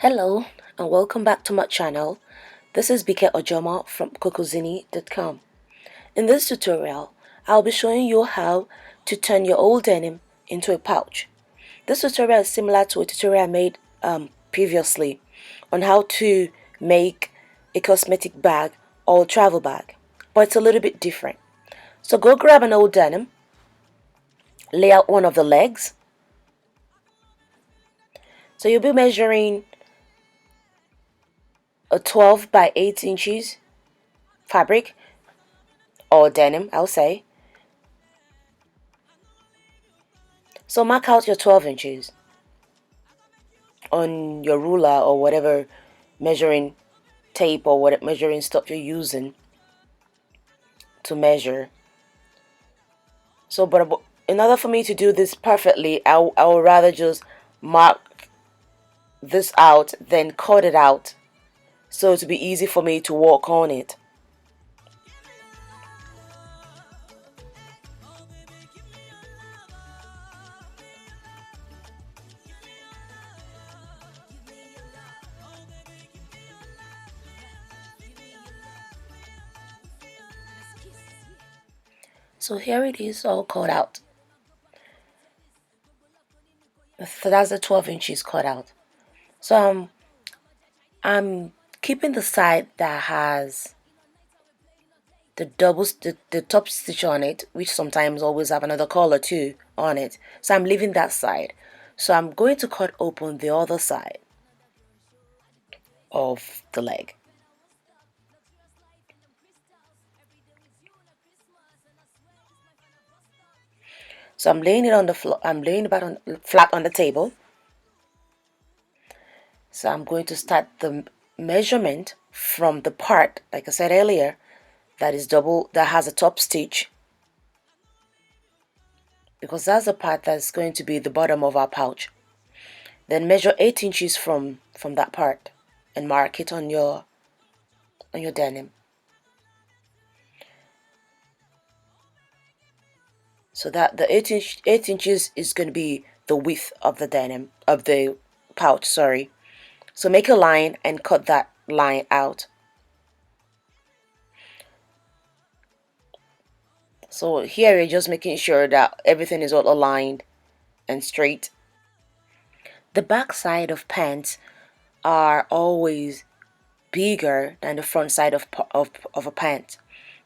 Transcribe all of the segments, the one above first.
Hello and welcome back to my channel. This is Bike Ojoma from CocoZini.com. In this tutorial, I'll be showing you how to turn your old denim into a pouch. This tutorial is similar to a tutorial I made previously on how to make a cosmetic bag or travel bag, but it's a little bit different. So go grab an old denim, lay out one of the legs. So you'll be measuring a 12 by 8 inches fabric or denim, I'll say. So mark out your 12 inches on your ruler or whatever measuring tape or what measuring stuff you're using to measure. So but in order for me to do this perfectly, I would rather just mark this out, then cut it out, so it'll be easy for me to walk on it. So here it is all cut out. So that's the 12 inches cut out. So I'm keeping the side that has the top stitch on it, which sometimes always have another color too on it. So I'm leaving that side. So I'm going to cut open the other side of the leg. So I'm laying it on the floor. I'm laying it on flat on the table. So I'm going to start the measurement from the part, like I said earlier, that is double, that has a top stitch, because that's the part that's going to be the bottom of our pouch. Then measure 8 inches from that part and mark it on your denim. So that the 8 inches is going to be the width of the denim, of the pouch, sorry. So make a line and cut that line out. So here you're just making sure that everything is all aligned and straight. The back side of pants are always bigger than the front side of a pant,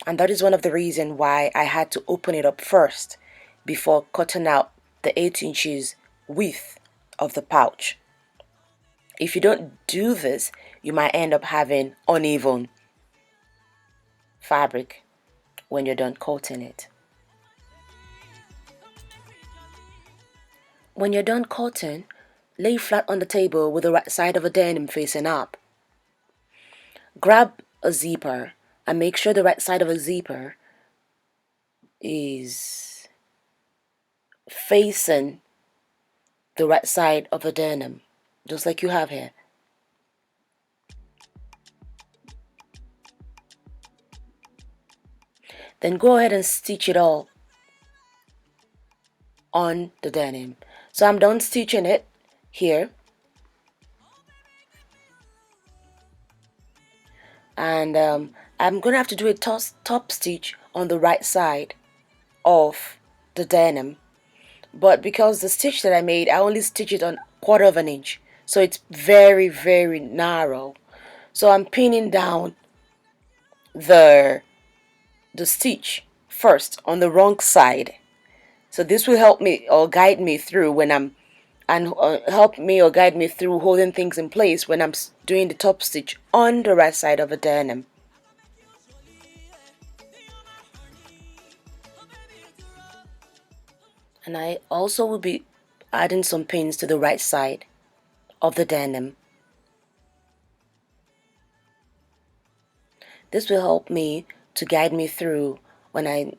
and that is one of the reasons why I had to open it up first before cutting out the 8 inches width of the pouch. If you don't do this, you might end up having uneven fabric when you're done cutting it. When you're done cutting, lay flat on the table with the right side of a denim facing up. Grab a zipper and make sure the right side of a zipper is facing the right side of the denim, just like you have here. Then go ahead and stitch it all on the denim. So I'm done stitching it here, and I'm gonna have to do a top stitch on the right side of the denim, but because the stitch that I made, I only stitch it on 1/4 of an inch, so it's very narrow. So I'm pinning down the stitch first on the wrong side. So this will help me or guide me through when I'm help me or guide me through holding things in place when I'm doing the top stitch on the right side of a denim. And I also will be adding some pins to the right side of the denim. This will help me to guide me through when I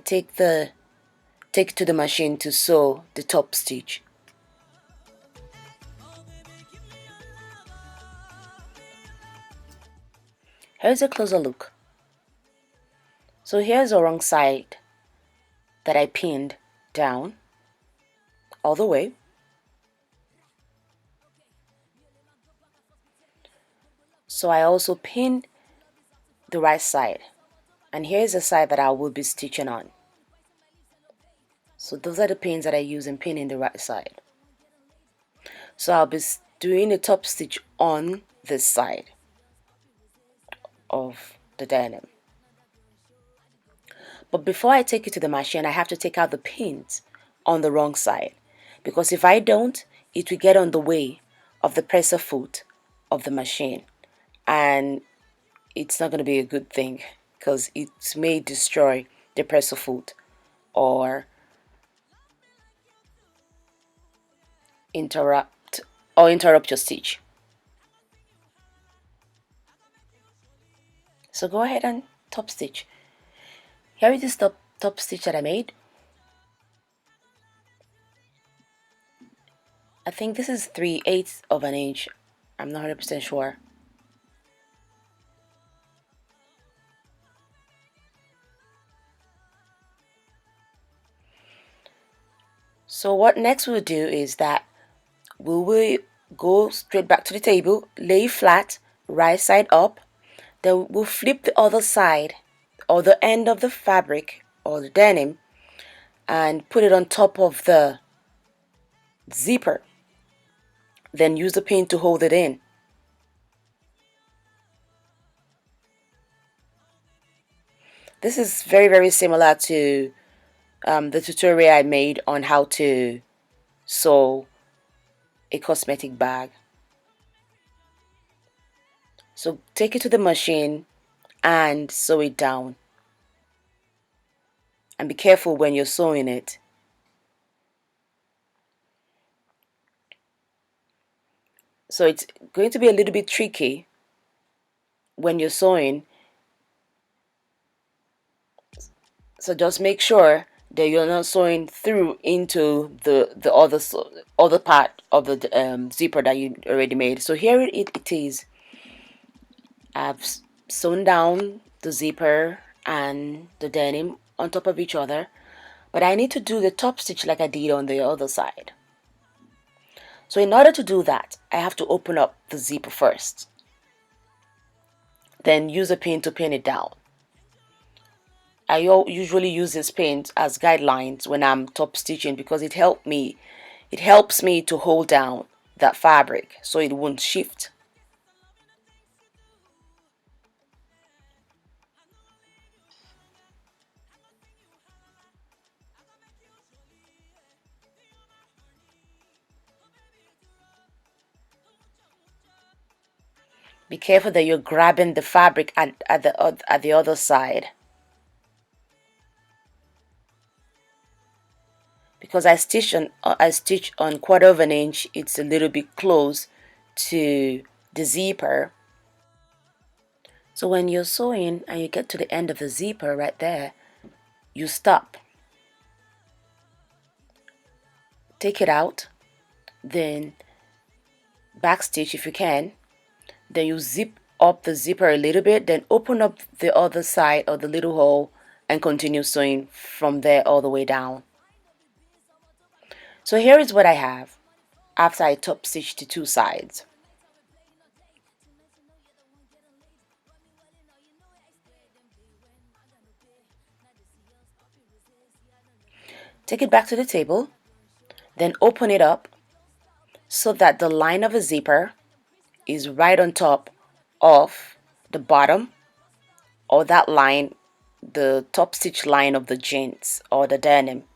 take it to the machine to sew the top stitch. Here's a closer look. So here's the wrong side that I pinned down all the way. So I also pin the right side, and here's the side that I will be stitching on. So those are the pins that I use in pinning the right side. So I'll be doing a top stitch on this side of the denim. But before I take it to the machine, I have to take out the pins on the wrong side, because if I don't, it will get on the way of the presser foot of the machine, and it's not going to be a good thing, because it may destroy the presser foot or interrupt interrupt your stitch. So go ahead and top stitch. Here is the top stitch that I made. I think this is 3/8 of an inch. I'm not 100% sure. So what next we'll do is that we will go straight back to the table, lay flat, right side up, then we'll flip the other side or the end of the fabric or the denim and put it on top of the zipper, then use the pin to hold it in. This is very similar to the tutorial I made on how to sew a cosmetic bag. So take it to the machine and sew it down, and be careful when you're sewing it. So it's going to be a little bit tricky when you're sewing, so just make sure that you're not sewing through into the other part of the zipper that you already made. So here it is. I've sewn down the zipper and the denim on top of each other, but I need to do the top stitch like I did on the other side. So in order to do that, I have to open up the zipper first, then use a pin to pin it down. I usually use this pin as guidelines when I'm top stitching, because it helps me to hold down that fabric so it won't shift. Be careful that you're grabbing the fabric at the other side, because I stitch on 1/4 of an inch. It's a little bit close to the zipper. So when you're sewing and you get to the end of the zipper right there, you stop, take it out, then backstitch if you can, then you zip up the zipper a little bit, then open up the other side of the little hole and continue sewing from there all the way down. So here is what I have after I top stitch the two sides. Take it back to the table, then open it up so that the line of a zipper is right on top of the bottom, or that line, the top stitch line of the jeans or the denim.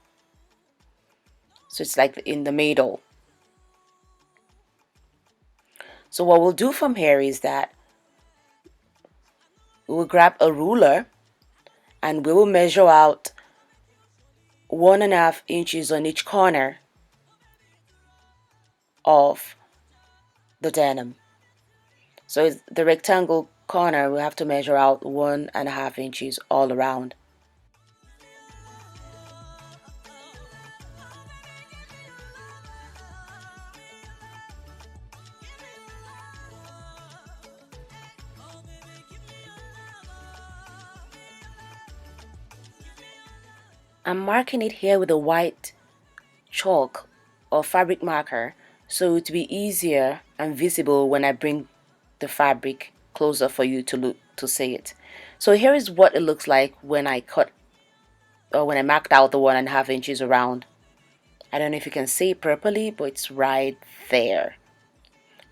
So it's like in the middle. So what we'll do from here is that we will grab a ruler and we will measure out 1.5 inches on each corner of the denim. So the rectangle corner, we have to measure out 1.5 inches all around. I'm marking it here with a white chalk or fabric marker so it will be easier and visible when I bring the fabric closer for you to see it. So here is what it looks like when I cut, or when I marked out the 1.5 inches around. I don't know if you can see it properly, but it's right there.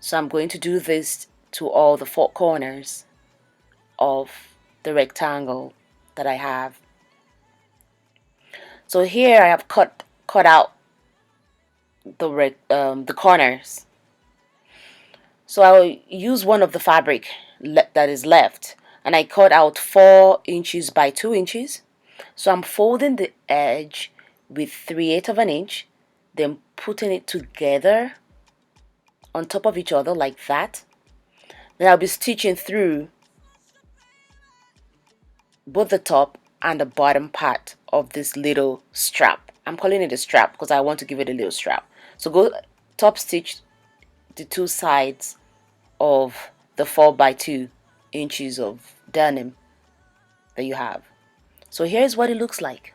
So I'm going to do this to all the 4 corners of the rectangle that I have. So here I have cut out the corners. So I'll use one of the fabric that is left, and I cut out 4 inches by 2 inches. So I'm folding the edge with 3/8 of an inch, then putting it together on top of each other like that. Then I'll be stitching through both the top and the bottom part of this little strap. I'm calling it a strap because I want to give it a little strap. So go top stitch the 2 sides of the 4 by 2 inches of denim that you have. So here's what it looks like.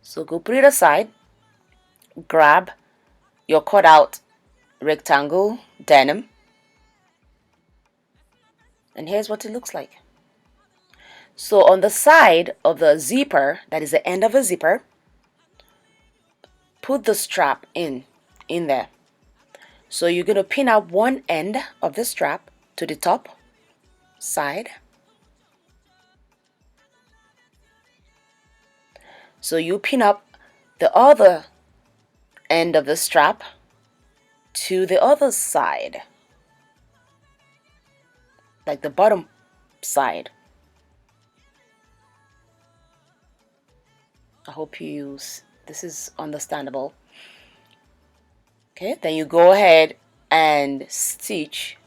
So go put it aside, grab your cut out rectangle denim, and here's what it looks like. So on the side of the zipper, that is the end of a zipper, put the strap in there. So you're going to pin up one end of the strap to the top side. So you pin up the other end of the strap to the other side, like the bottom side. I hope this is understandable. Okay, then you go ahead and stitch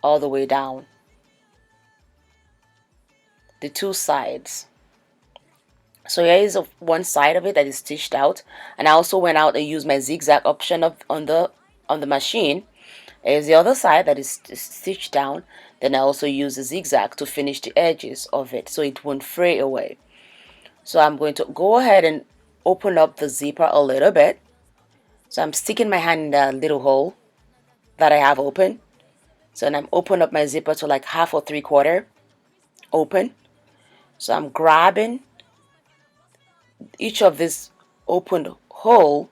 all the way down the 2 sides. So here is one side of it that is stitched out, and I also went out and used my zigzag option on the machine. Here's the other side that is stitched down. Then I also use the zigzag to finish the edges of it so it won't fray away. So I'm going to go ahead and open up the zipper a little bit. So I'm sticking my hand in the little hole that I have open. So then I'm open up my zipper to like 1/2 or 3/4 open. So I'm grabbing each of this opened hole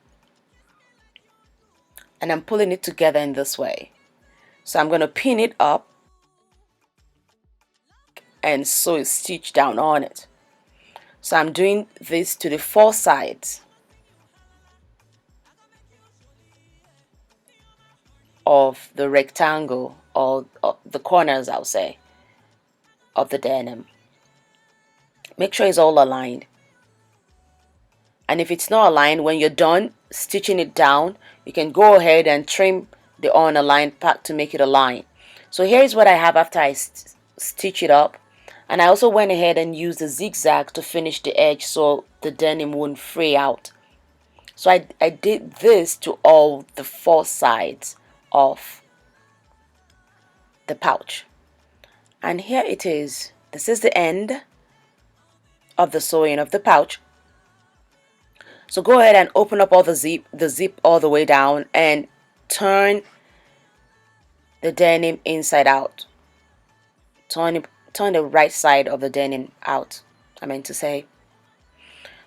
and I'm pulling it together in this way. So I'm going to pin it up and sew a stitch down on it. So I'm doing this to the 4 sides of the rectangle, or the corners, I'll say, of the denim. Make sure it's all aligned. And if it's not aligned, when you're done stitching it down, you can go ahead and trim the unaligned part to make it align. So here's what I have after I stitch it up. And I also went ahead and used the zigzag to finish the edge so the denim won't fray out. So I did this to all the 4 sides of the pouch. And here it is. This is the end of the sewing of the pouch. So go ahead and open up all the zip all the way down and turn the denim inside out. Turn the right side of the denim out, I meant to say.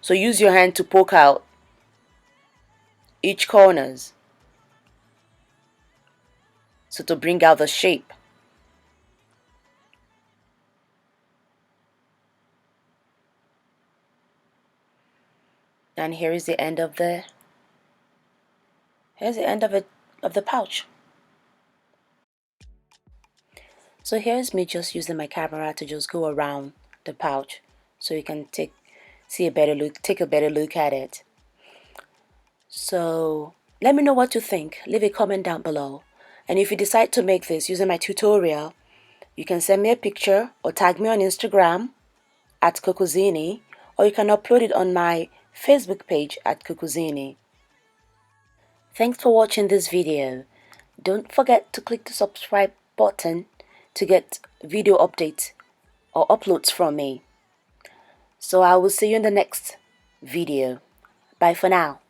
So use your hand to poke out each corners, so to bring out the shape. And here is the end of the pouch. So here's me just using my camera to just go around the pouch so you can take a better look at it. So let me know what you think. Leave a comment down below. And if you decide to make this using my tutorial, you can send me a picture or tag me on Instagram at CocoZini, or you can upload it on my Facebook page at CocoZini. Thanks for watching this video. Don't forget to click the subscribe button to get video updates or uploads from me. So I will see you in the next video. Bye for now.